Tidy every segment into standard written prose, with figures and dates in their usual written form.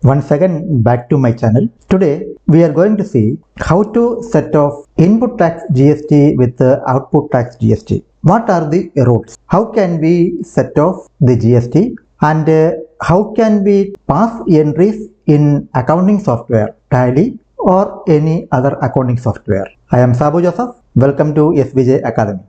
Once again back to my channel. Today we are going to see how to set off input tax GST with the output tax GST. What are the rules? How can we set off the GST and how can we pass entries in accounting software, Tally or any other accounting software? I am Sabu Joseph. Welcome to SVJ Academy.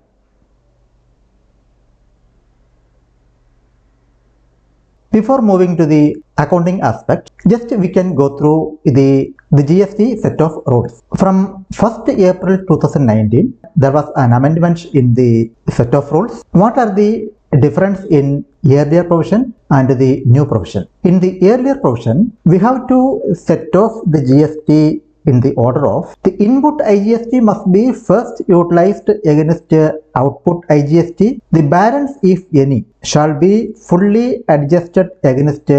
Before moving to the accounting aspect, just we can go through the GST set of rules. From 1st April 2019, there was an amendment in the set of rules. What are the difference in earlier provision and the new provision? In the earlier provision, we have to set off the GST in the order of the input IGST must be first utilized against output IGST. The balance, if any, shall be fully adjusted against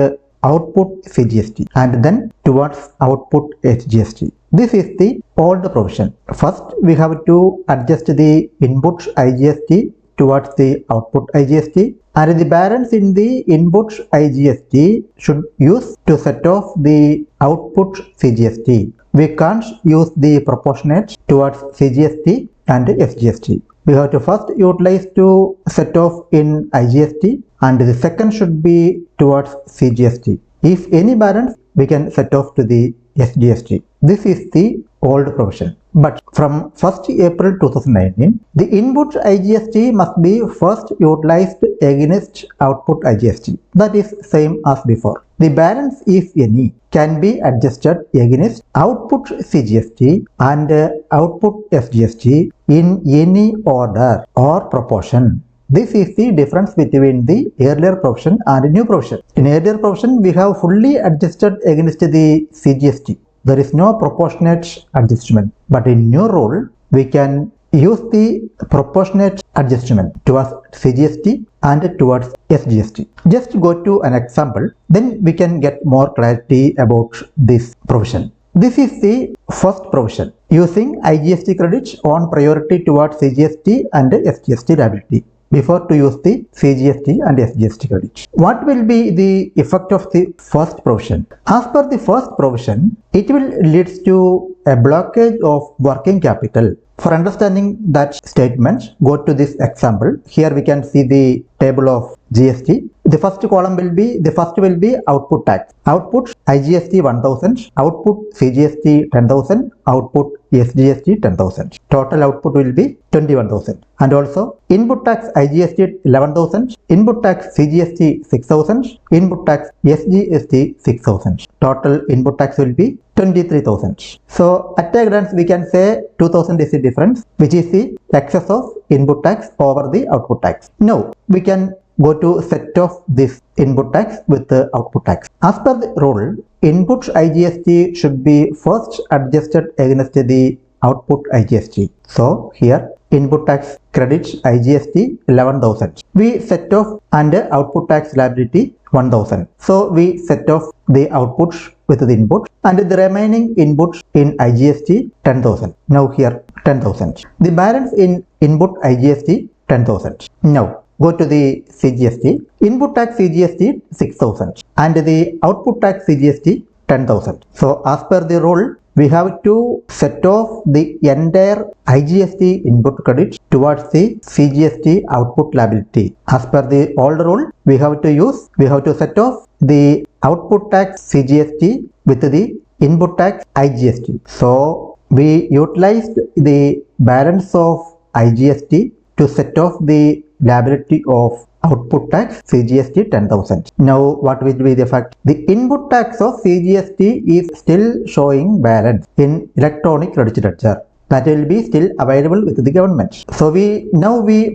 output Cgst and then towards output Sgst. This is the old provision. First, we have to adjust the input IGST towards the output IGST, and the balance in the input IGST should use to set off the output Cgst. We can't use the proportionate towards Cgst and Sgst. We have to first utilize to set off in IGST and the second should be towards Cgst. If any balance, we can set off to the Sgst. This is the old provision. But from 1st April 2019, the input IGST must be first utilized against output IGST. That is same as before. The balance, if any, can be adjusted against output Cgst and output Sgst in any order or proportion. This is the difference between the earlier provision and new provision. In earlier provision, we have fully adjusted against the Cgst. There is no proportionate adjustment. But in new rule, we can use the proportionate adjustment towards Cgst and towards Sgst. Just go to an example, then we can get more clarity about this provision. This is the first provision using IGST credit on priority towards Cgst and Sgst liability before to use the Cgst and Sgst credit. What will be the effect of the first provision? As per the first provision, it will lead to a blockage of working capital. For understanding that statement, go to this example. Here we can see the table of GST. The first column will be output tax. Output IGST 1000, output Cgst 10,000, output Sgst 10,000. Total output will be 21,000. And also input tax IGST 11,000, input tax Cgst 6,000, input tax Sgst 6,000. Total input tax will be 23,000. So at a glance we can say 2,000 is the difference, which is the excess of input tax over the output tax. Now we can go to set off this input tax with the output tax. As per the rule, input IGST should be first adjusted against the output IGST. So here input tax credit IGST 11,000. We set off and output tax liability 1,000. So we set off the output with the input and the remaining input in IGST 10,000. Now here 10,000. The balance in input IGST 10,000. Now go to the Cgst. Input tax Cgst 6,000 and the output tax Cgst 10,000. So as per the rule, we have to set off the entire IGST input credit towards the Cgst output liability. As per the old rule, we have to set off the output tax Cgst with the input tax IGST. So we utilized the balance of IGST to set off the liability of output tax Cgst 10,000. Now what will be the effect? The input tax of Cgst is still showing balance in electronic credit ledger. That will be still available with the government. So we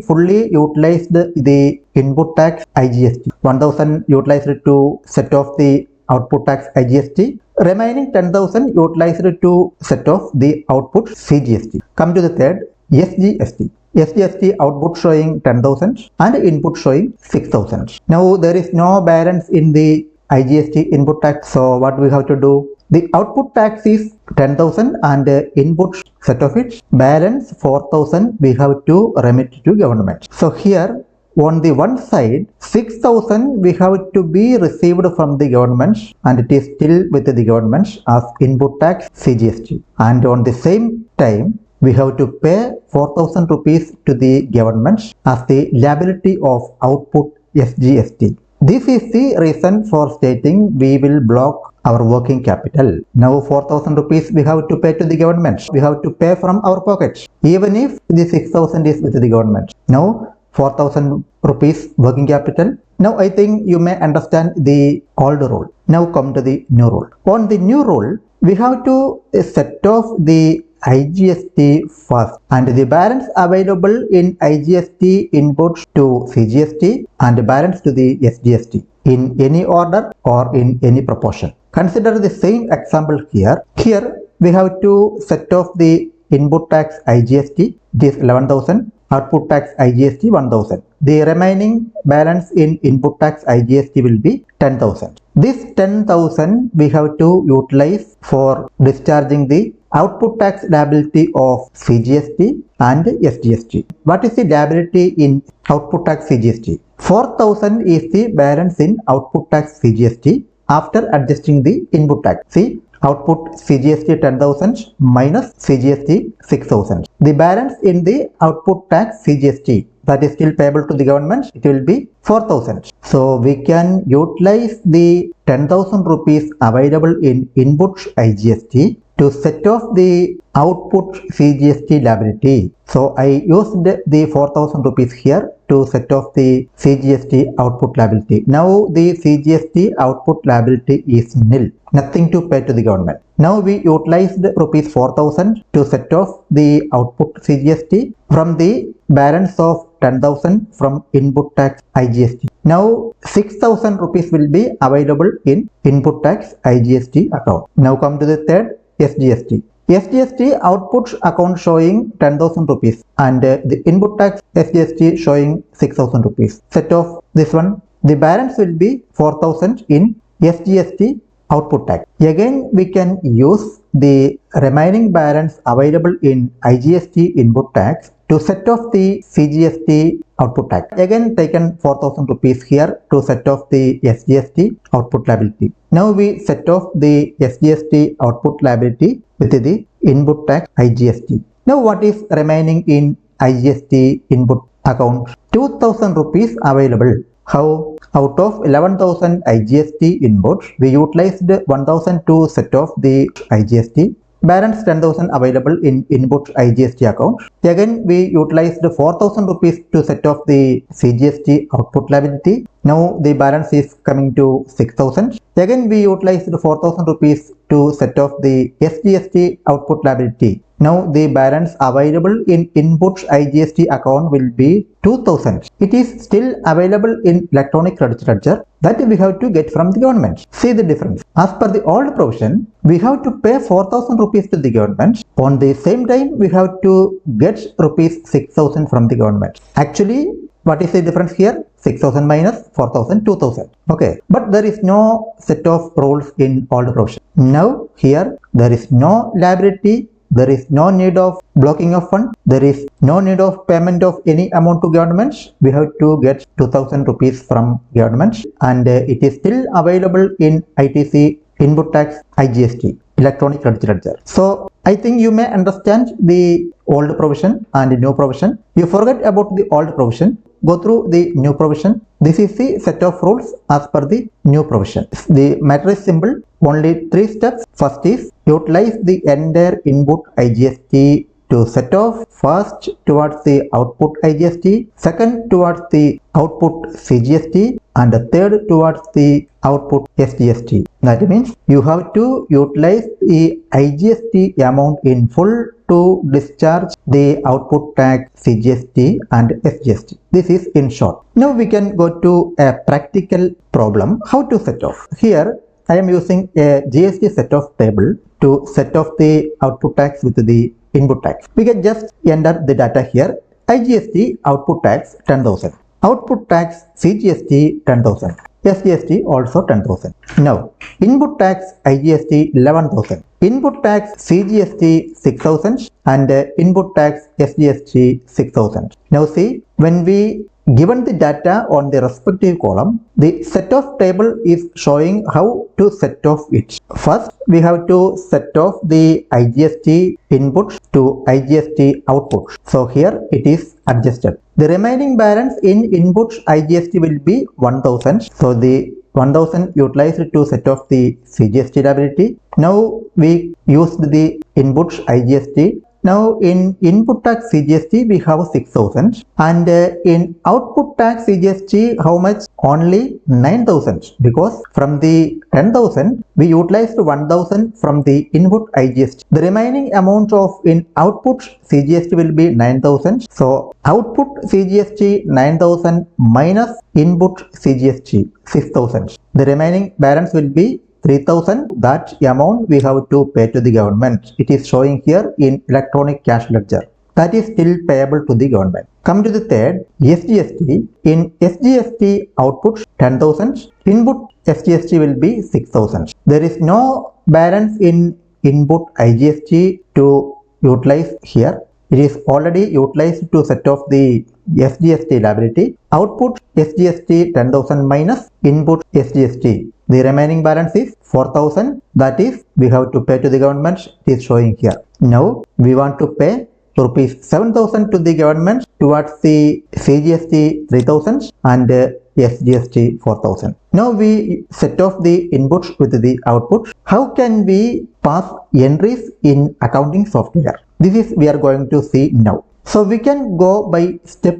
fully utilized the input tax IGST. 1,000 utilized to set off the output tax IGST. Remaining 10,000 utilized to set off the output Cgst. Come to the third, Sgst. Sgst output showing 10,000 and input showing 6,000. Now there is no balance in the IGST input tax. So what we have to do? The output tax is 10,000 and input set of it balance 4,000 we have to remit to government. So here on the one side 6,000 we have to be received from the government and it is still with the government as input tax Cgst, and on the same time we have to pay 4,000 rupees to the government as the liability of output Sgst. This is the reason for stating we will block our working capital. Now 4,000 rupees we have to pay to the government. We have to pay from our pockets even if the 6,000 is with the government. Now 4,000 rupees working capital. Now I think you may understand the old rule. Now come to the new rule. On the new rule we have to set off the Igst first and the balance available in Igst inputs to Cgst and balance to the Sgst in any order or in any proportion. Consider the same example here. Here we have to set off the input tax Igst, it is 11,000, output tax Igst 1,000. The remaining balance in input tax Igst will be 10,000. This 10,000 we have to utilize for discharging the output tax liability of Cgst and Sgst. What is the liability in output tax Cgst? 4,000 is the balance in output tax Cgst after adjusting the input tax. See, output Cgst 10,000 minus Cgst 6,000. The balance in the output tax Cgst that is still payable to the government, it will be 4,000. So we can utilize the 10,000 rupees available in input Igst to set off the output Cgst liability. So I used the 4,000 rupees here to set off the Cgst output liability. Now the Cgst output liability is nil, nothing to pay to the government. Now we utilized rupees 4,000 to set off the output Cgst from the balance of 10,000 from input tax Igst. Now 6,000 rupees will be available in input tax Igst account. Now come to the third, Sgst. Sgst output account showing 10,000 rupees and the input tax Sgst showing 6,000 rupees. Set off this one. The balance will be 4,000 in Sgst output tax. Again we can use the remaining balance available in Igst input tax to set off the Cgst output tax. Again taken 4,000 rupees here to set off the Sgst output liability. Now we set off the Sgst output liability with the input tax Igst. Now what is remaining in Igst input account? 2,000 rupees available. How? Out of 11,000 Igst inputs, we utilized 1,000 to set off the Igst. Balance 10,000 available in input Igst account. Again we utilized 4,000 rupees to set off the Cgst output liability. Now the balance is coming to 6,000. Again we utilized 4,000 rupees to set off the Sgst output liability. Now the balance available in input Igst account will be 2,000. It is still available in electronic credit ledger that we have to get from the government. See the difference. As per the old provision, we have to pay 4,000 rupees to the government. On the same time, we have to get rupees 6,000 from the government. Actually, what is the difference here? 6,000 minus 4,000, 2,000. Okay, but there is no set of rules in old provision. Now here there is no liability. There is no need of blocking of fund. There is no need of payment of any amount to government. We have to get 2,000 rupees from government and it is still available in ITC input tax Igst electronic credit ledger. So I think you may understand the old provision and the new provision. You forget about the old provision. Go through the new provision. This is the set of rules as per the new provision. The matter is simple. Only 3 steps. First is utilize the entire input Igst to set off. First towards the output Igst, second towards the output Cgst, and the third towards the output Sgst. That means you have to utilize the Igst amount in full to discharge the output tax Cgst and Sgst. This is in short. Now we can go to a practical problem. How to set off? Here I am using a GST set off table to set off the output tax with the input tax. We can just enter the data here. Igst output tax 10,000. Output tax Cgst 10,000. Sgst also 10,000. Now input tax Igst 11,000. input tax Cgst 6000 and input tax Sgst 6000. Now see, when we given the data on the respective column, the set off table is showing how to set off it. First, we have to set off the Igst input to Igst output. So here it is adjusted. The remaining balance in input Igst will be 1000. So the 1000 utilized to set off the Cgst liability. Now we used the input Igst. Now in input tax Cgst we have 6000 and in output tax Cgst how much? Only 9000, because from the 10,000 we utilized 1000 from the input Igst. The remaining amount of in output Cgst will be 9000. So output Cgst 9000 minus input Cgst 6000. The remaining balance will be 3000. That amount we have to pay to the government. It is showing here in electronic cash ledger. That is still payable to the government. Come to the third, Sgst. In Sgst output 10,000, input Sgst will be 6,000. There is no balance in input Igst to utilize here. It is already utilized to set off the Sgst liability. Output Sgst 10,000 minus input Sgst. The remaining balance is 4,000. That is, we have to pay to the government. It is showing here. Now we want to pay rupees 7,000 to the government towards the Cgst 3,000 and Sgst 4,000. Now we set off the input with the output. How can we pass entries in accounting software? This is we are going to see now. So we can go by step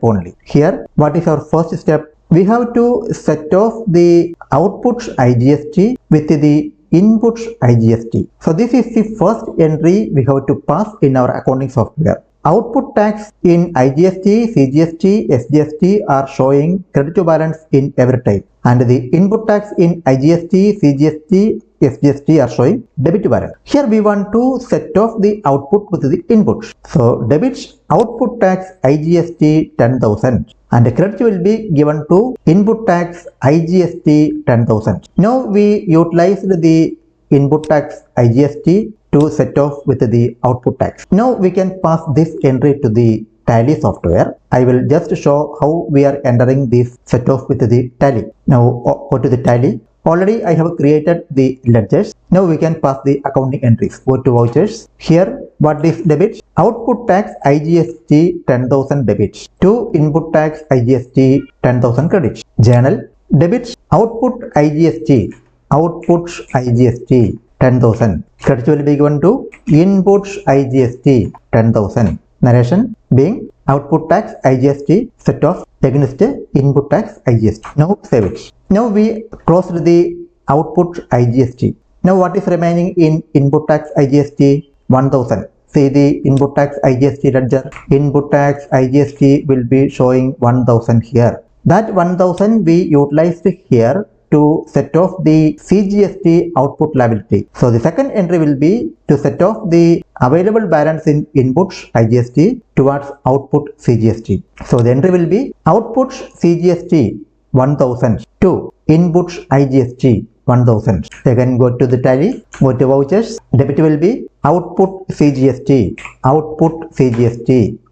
only. Here, what is our first step? We have to set off the output Igst with the input Igst. So this is the first entry we have to pass in our accounting software. Output tax in Igst, Cgst, Sgst are showing credit to balance in every type, and the input tax in Igst, Cgst, Sgst are showing debit to balance. Here we want to set off the output with the input. So debit output tax Igst 10,000 and credit will be given to input tax Igst 10,000. Now we utilized the input tax Igst to set off with the output tax. Now we can pass this entry to the Tally software. I will just show how we are entering this set off with the Tally. Now go to the Tally. Already I have created the ledgers. Now we can pass the accounting entries. Go to vouchers. Here what is debit? Output tax Igst 10,000 debit to input tax Igst 10,000 credit. Journal debit output Igst 10,000. Credit will be given to input Igst 10,000. Narration being output tax Igst set off against input tax Igst. Now save it. Now we closed the output Igst. Now what is remaining in input tax Igst? 1000. See the input tax Igst ledger. Input tax Igst will be showing 1000 here. That 1000 we utilized here to set off the Cgst output liability. So the second entry will be to set off the available balance in input Igst towards output Cgst. So the entry will be output Cgst 1000 to input Igst 1000. Again go to the Tally, go to vouchers. Debit will be output Cgst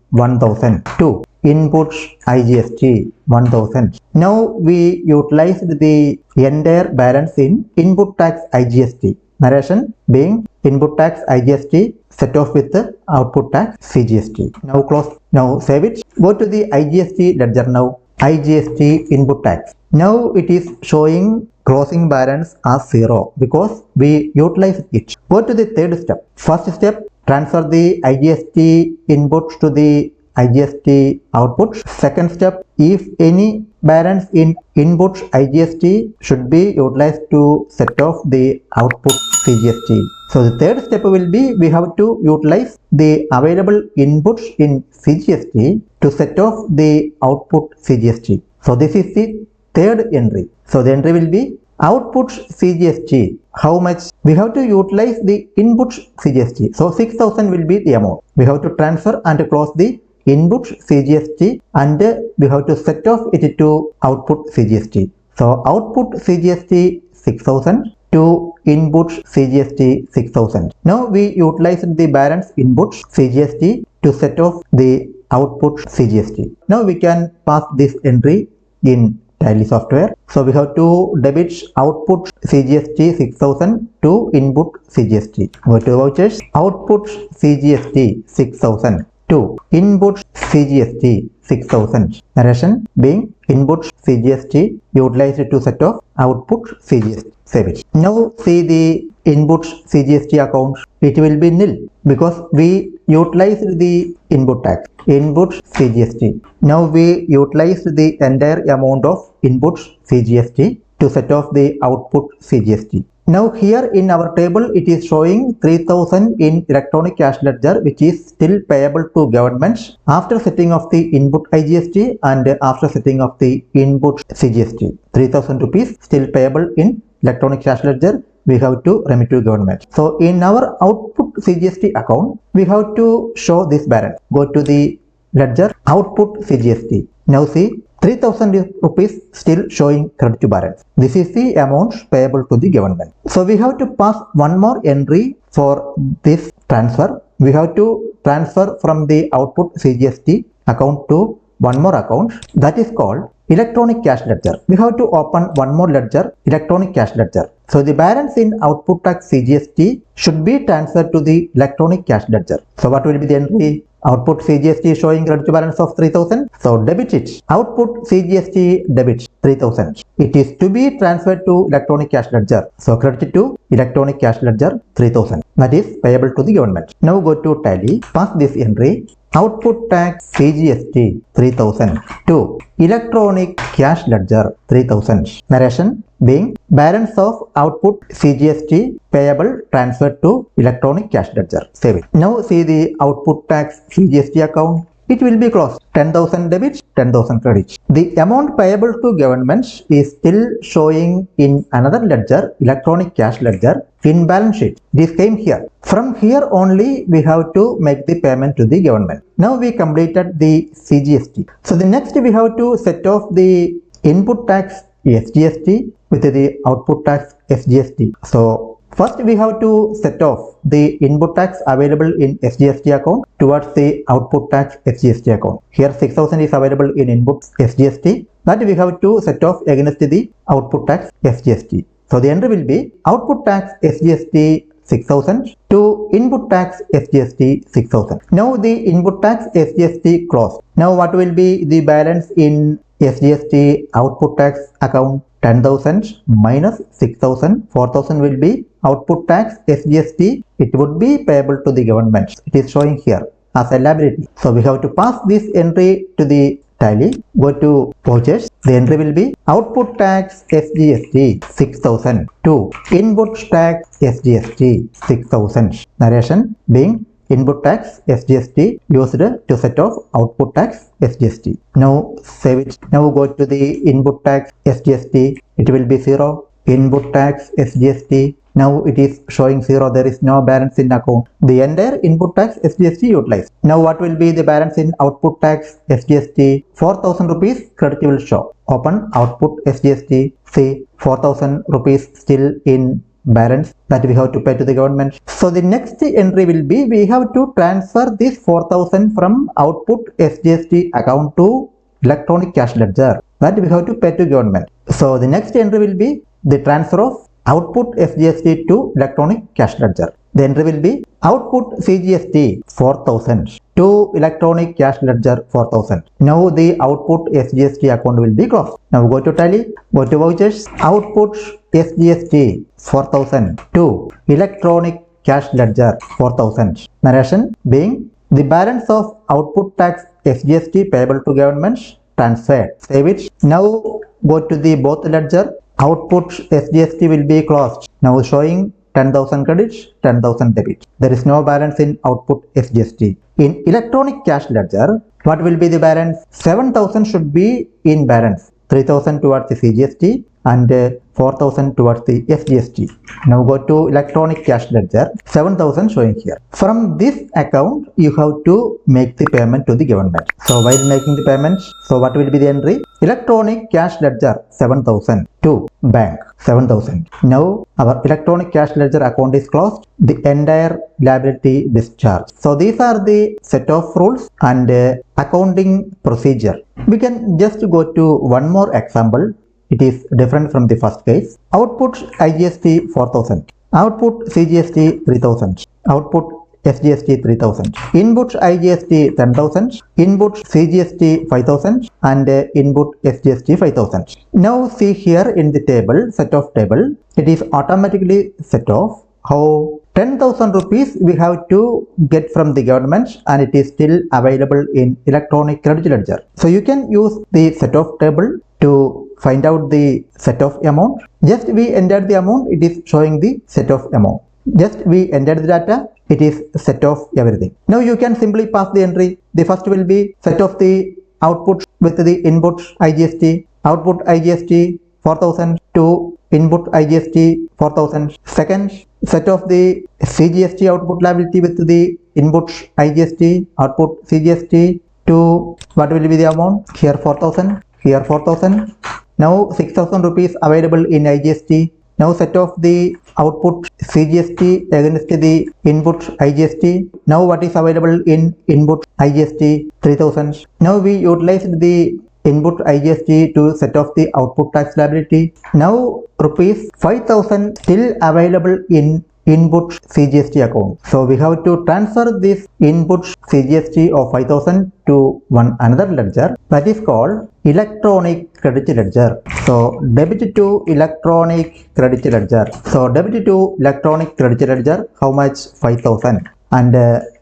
1000 to input Igst 1000. Now we utilized the entire balance in input tax Igst. Narration being input tax Igst set off with the output tax Cgst. Now close. Now save it. Go to the Igst ledger now. Igst input tax. Now it is showing closing balance as 0 because we utilized it. Go to the third step. First step, transfer the Igst input to the Igst output. Second step, if any balance in input Igst should be utilized to set off the output Cgst. So the third step will be we have to utilize the available inputs in Cgst to set off the output Cgst. So this is the third entry. So the entry will be output Cgst. How much? We have to utilize the input Cgst. So 6000 will be the amount. We have to transfer and close the input Cgst and we have to set off it to output Cgst. So output Cgst 6000 to inputs Cgst 6000. Now we utilized the balance inputs Cgst to set off the output Cgst. Now we can pass this entry in Tally software. So we have to debit output Cgst 6000 to input Cgst. Go to vouchers, output Cgst 6000 to input Cgst 6000. Narration being input Cgst utilized to set off output Cgst. Save it. Now see the input Cgst account. It will be nil because we utilized the input tax. Input Cgst. Now we utilized the entire amount of input Cgst to set off the output Cgst. Now here in our table it is showing 3000 in electronic cash ledger, which is still payable to government after setting of the input IGST and after setting of the input CGST. 3000 rupees still payable in electronic cash ledger, we have to remit to government. So in our output CGST account we have to show this balance. Go to the ledger output CGST. Now see 3000 rupees still showing credit to balance. This is the amount payable to the government. So we have to pass one more entry for this transfer. We have to transfer from the output CGST account to one more account, that is called electronic cash ledger. We have to open one more ledger, electronic cash ledger. So the balance in output tax CGST should be transferred to the electronic cash ledger. So what will be the entry? Output Cgst showing credit to balance of 3000. So debit it. Output Cgst debit 3000. It is to be transferred to electronic cash ledger. So credit to electronic cash ledger 3000. That is payable to the government. Now go to Tally. Pass this entry. Output tax Cgst 3000 to electronic cash ledger 3000. Narration being balance of output Cgst payable transferred to electronic cash ledger. Save it. Now see the output tax Cgst account. It will be closed. 10,000 debit, 10,000 credit. The amount payable to government is still showing in another ledger, electronic cash ledger, in balance sheet. This came here. From here only we have to make the payment to the government. Now we completed the Cgst. So the next we have to set off the input tax Sgst with the output tax Sgst. So first we have to set off the input tax available in Sgst account towards the output tax Sgst account. Here 6000 is available in input Sgst, that we have to set off against the output tax Sgst. So the entry will be output tax Sgst 6000 to input tax Sgst 6000. Now the input tax Sgst closed. Now what will be the balance in Sgst output tax account? 10,000 minus 6,000, 4,000 will be output tax Sgst. It would be payable to the government. It is showing here as a liability. So we have to pass this entry to the Tally. Go to vouchers. The entry will be output tax Sgst 6,000 to input tax Sgst 6,000. Narration being input tax Sgst used to set off output tax Sgst. Now save it. Now go to the input tax Sgst. It will be 0. Input tax Sgst. Now it is showing 0. There is no balance in account. The entire input tax Sgst utilized. Now what will be the balance in output tax Sgst? 4,000 rupees credit will show. Open output Sgst. See 4,000 rupees still in balance that we have to pay to the government. So the next entry will be we have to transfer this 4,000 from output Sgst account to electronic cash ledger, that we have to pay to government. So the next entry will be the transfer of output Sgst to electronic cash ledger. The entry will be output Cgst 4,000 to electronic cash ledger 4,000. Now the output Sgst account will be closed. Now go to Tally, go to vouchers, output Sgst 4,000 to electronic cash ledger 4,000. Narration being the balance of output tax Sgst payable to government transferred. Save it. Now go to the both ledger. Output Sgst will be closed. Now showing 10,000 credit, 10,000 debit. There is no balance in output Sgst. In electronic cash ledger, what will be the balance? 7,000 should be in balance. 3,000 towards the Cgst and 4,000 towards the SGST. Now go to electronic cash ledger, 7,000 showing here. From this account, you have to make the payment to the government. So while making the payment, so what will be the entry? Electronic cash ledger 7,000 to bank 7,000. Now our electronic cash ledger account is closed. The entire liability discharged. So these are the set of rules and accounting procedure. We can just go to one more example. It is different from the first case. Output IGST 4,000. Output CGST 3,000. Output SGST 3,000. Input IGST 10,000. Input CGST 5,000 and input SGST 5,000. Now see here in the table, set of table, it is automatically set off how 10,000 rupees we have to get from the government and it is still available in electronic credit ledger. So you can use the set of table to find out the set of amount. Just we entered the amount, it is showing the set of amount. Just we entered the data, it is set of everything. Now you can simply pass the entry. The first will be set of the output with the input IGST. Output IGST 4,000 to input IGST 4,000. Second, set of the CGST output liability with the input IGST, output CGST to what will be the amount? Here 4,000, here 4,000. Now 6,000 rupees available in IGST. Now set off the output CGST against the input IGST. Now what is available in input IGST 3,000. Now we utilized the input IGST to set off the output tax liability. Now rupees 5,000 still available in input CGST account. So we have to transfer this input CGST of 5,000 to one another ledger, that is called electronic credit ledger. So debit to electronic credit ledger. So debit to electronic credit ledger, how much? 5,000 and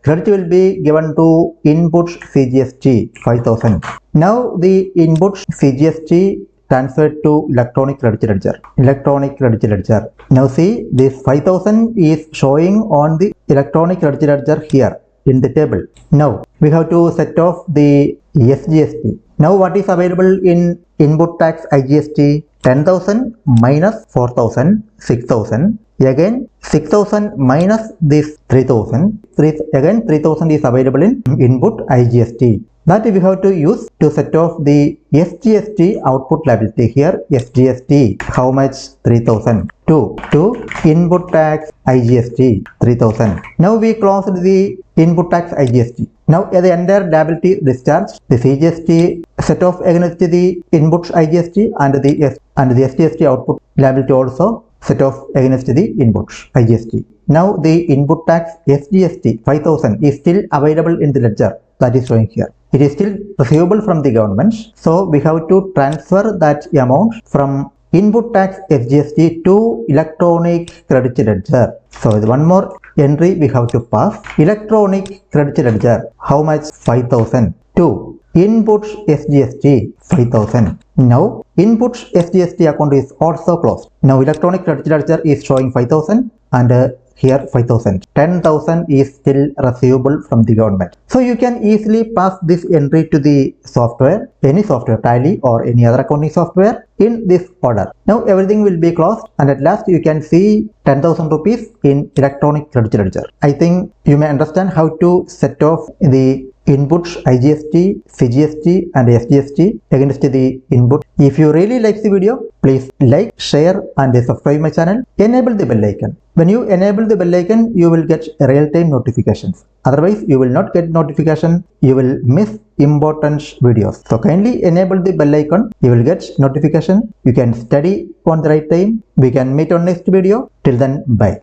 credit will be given to input CGST 5,000. Now the input CGST transferred to electronic credit ledger. Electronic credit ledger. Now see, this 5,000 is showing on the electronic credit ledger here in the table. Now we have to set off the SGST. Now what is available in input tax IGST? 10,000 minus 4,000, 6,000. Again 6,000 minus this 3,000. Again 3,000 is available in input IGST. That we have to use to set off the SGST output liability here. SGST, how much? 3,000 to input tax IGST 3,000. Now we closed the input tax IGST. Now the entire liability discharged. The CGST set off against the input IGST and the SGST output liability also set off against the input IGST. Now the input tax SGST 5,000 is still available in the ledger, that is showing here. It is still receivable from the government. So we have to transfer that amount from input tax SGST to electronic credit ledger. So one more entry we have to pass. Electronic credit ledger, how much? 5,000 to input SGST 5,000. Now input SGST account is also closed. Now electronic credit ledger is showing 5,000 and here 5,000. 10,000 is still receivable from the government. So you can easily pass this entry to the software, any software, Tally or any other accounting software in this order. Now everything will be closed and at last you can see 10,000 rupees in electronic credit ledger. I think you may understand how to set off the inputs IGST, CGST and SGST against the input. If you really like the video, please like, share and subscribe my channel. Enable the bell icon. When you enable the bell icon, you will get real-time notifications. Otherwise, you will not get notification. You will miss important videos. So kindly enable the bell icon. You will get notification. You can study on the right time. We can meet on next video. Till then, bye.